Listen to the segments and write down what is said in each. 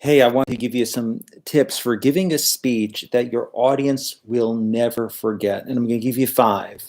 Hey, I want to give you some tips for giving a speech that your audience will never forget. And I'm going to give you five.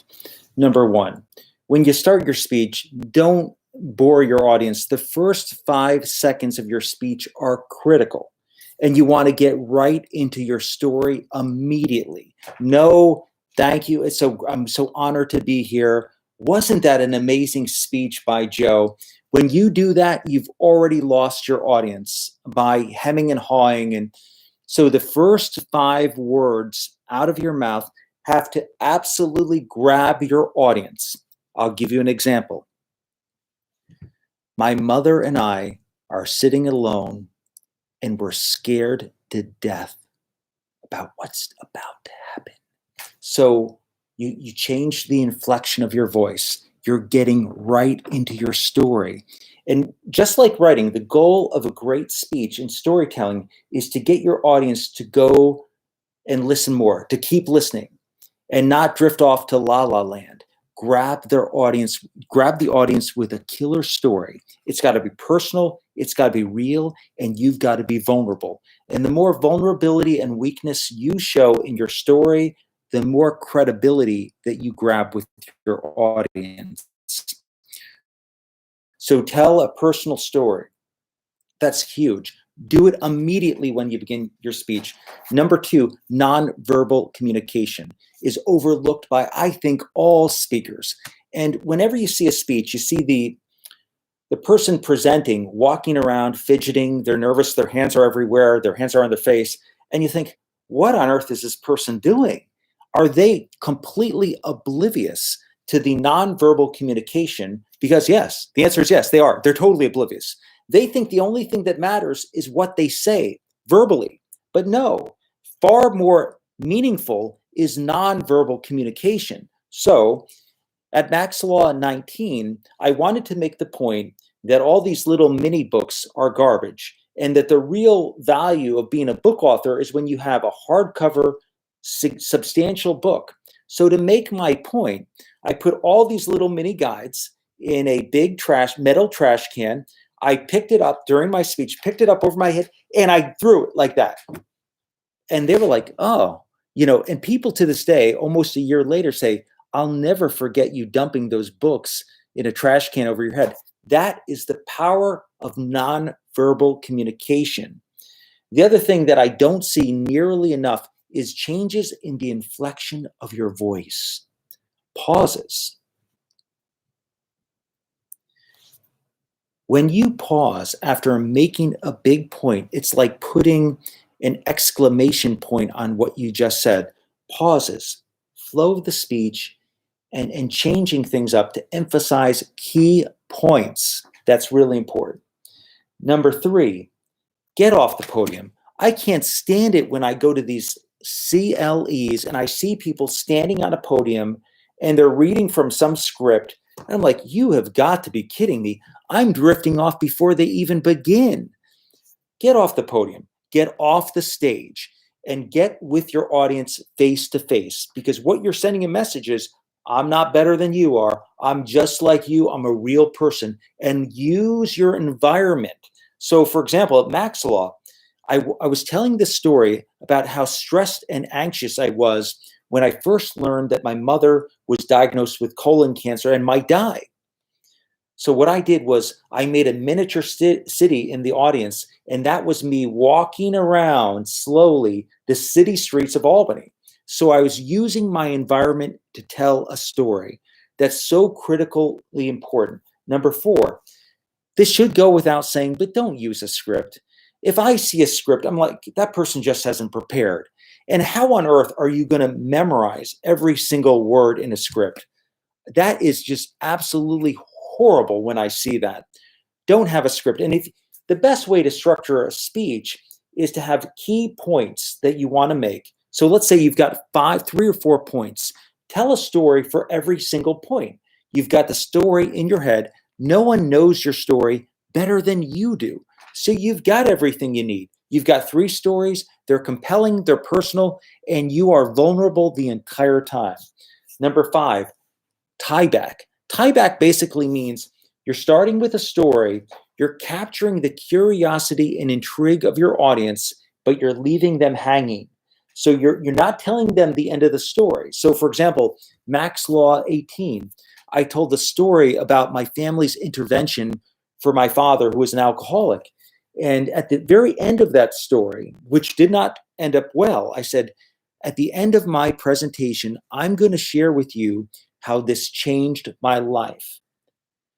Number one, when you start your speech, don't bore your audience. The first 5 seconds of your speech are critical, and you want to get right into your story immediately. No, thank you. I'm so honored to be here. Wasn't that an amazing speech by Joe? When you do that, you've already lost your audience by hemming and hawing. And so the first 5 words out of your mouth have to absolutely grab your audience. I'll give you an example. My mother and I are sitting alone and we're scared to death about what's about to happen. So you change the inflection of your voice. You're getting right into your story. And just like writing, the goal of a great speech and storytelling is to get your audience to go and listen more, to keep listening and not drift off to la la land. Grab the audience with a killer story. It's got to be personal, it's got to be real, and you've got to be vulnerable. And the more vulnerability and weakness you show in your story, the more credibility that you grab with your audience. So tell a personal story. That's huge. Do it immediately when you begin your speech. Number two, nonverbal communication is overlooked by, I think, all speakers. And whenever you see a speech, you see the person presenting walking around, fidgeting, they're nervous, their hands are everywhere, their hands are on their face, and you think, what on earth is this person doing? Are they completely oblivious to the nonverbal communication? Because yes, the answer is yes, they are. They're totally oblivious. They think the only thing that matters is what they say verbally. But no, far more meaningful is nonverbal communication. So at Max Law 19, I wanted to make the point that all these little mini books are garbage and that the real value of being a book author is when you have a hardcover, substantial book. So to make my point, I put all these little mini guides in a big metal trash can. I picked it up during my speech, picked it up over my head, and I threw it like that. And they were like, oh, and people to this day, almost a year later, say, I'll never forget you dumping those books in a trash can over your head. That is the power of nonverbal communication. The other thing that I don't see nearly enough is changes in the inflection of your voice. Pauses. When you pause after making a big point, it's like putting an exclamation point on what you just said. Pauses, flow of the speech, and changing things up to emphasize key points. That's really important. Number three, get off the podium. I can't stand it when I go to these CLEs and I see people standing on a podium and they're reading from some script. And I'm like, you have got to be kidding me. I'm drifting off before they even begin. Get off the podium, get off the stage, and get with your audience face to face. Because what you're sending a message is, I'm not better than you are. I'm just like you. I'm a real person. And use your environment. So, for example, at Max Law, I was telling this story about how stressed and anxious I was when I first learned that my mother was diagnosed with colon cancer and might die. So what I did was I made a miniature city in the audience, and that was me walking around slowly the city streets of Albany. So I was using my environment to tell a story. That's so critically important. Number four, this should go without saying, but don't use a script. If I see a script, I'm like, that person just hasn't prepared. And how on earth are you going to memorize every single word in a script? That is just absolutely horrible when I see that. Don't have a script. And if the best way to structure a speech is to have key points that you want to make. So let's say you've got 3 or 4 points. Tell a story for every single point. You've got the story in your head. No one knows your story better than you do. So you've got everything you need. You've got 3 stories. They're compelling, they're personal, and you are vulnerable the entire time. Number 5, tie back. Tie back basically means you're starting with a story, You're capturing the curiosity and intrigue of your audience, but you're leaving them hanging. So you're not telling them the end of the story. So for example, Max Law 18, I told the story about my family's intervention for my father, who was an alcoholic. And at the very end of that story, which did not end up well, I said, at the end of my presentation, I'm going to share with you how this changed my life.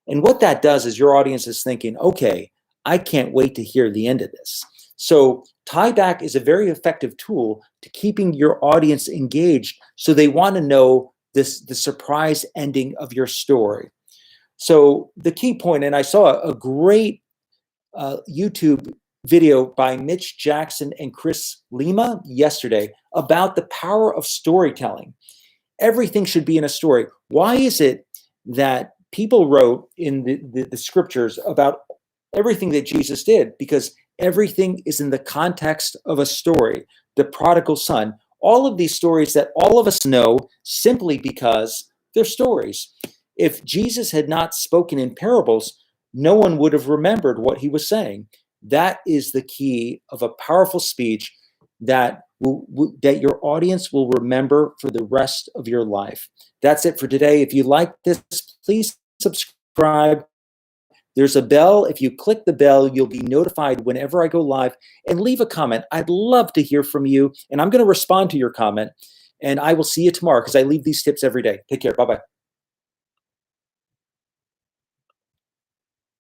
And what that does is your audience is thinking, okay, I can't wait to hear the end of this. So tie back is a very effective tool to keeping your audience engaged, so they want to know the surprise ending of your story. So the key point, and I saw a great YouTube video by Mitch Jackson and Chris Lima yesterday about the power of storytelling. Everything should be in a story. Why is it that people wrote in the scriptures about everything that Jesus did? Because everything is in the context of a story. The prodigal son, all of these stories that all of us know simply because they're stories. If Jesus had not spoken in parables, no one would have remembered what he was saying. That is the key of a powerful speech that that your audience will remember for the rest of your life. That's it for today. If you like this, please subscribe. There's a bell. If you click the bell, you'll be notified whenever I go live, and leave a comment. I'd love to hear from you, and I'm going to respond to your comment, and I will see you tomorrow because I leave these tips every day. Take care. Bye-bye.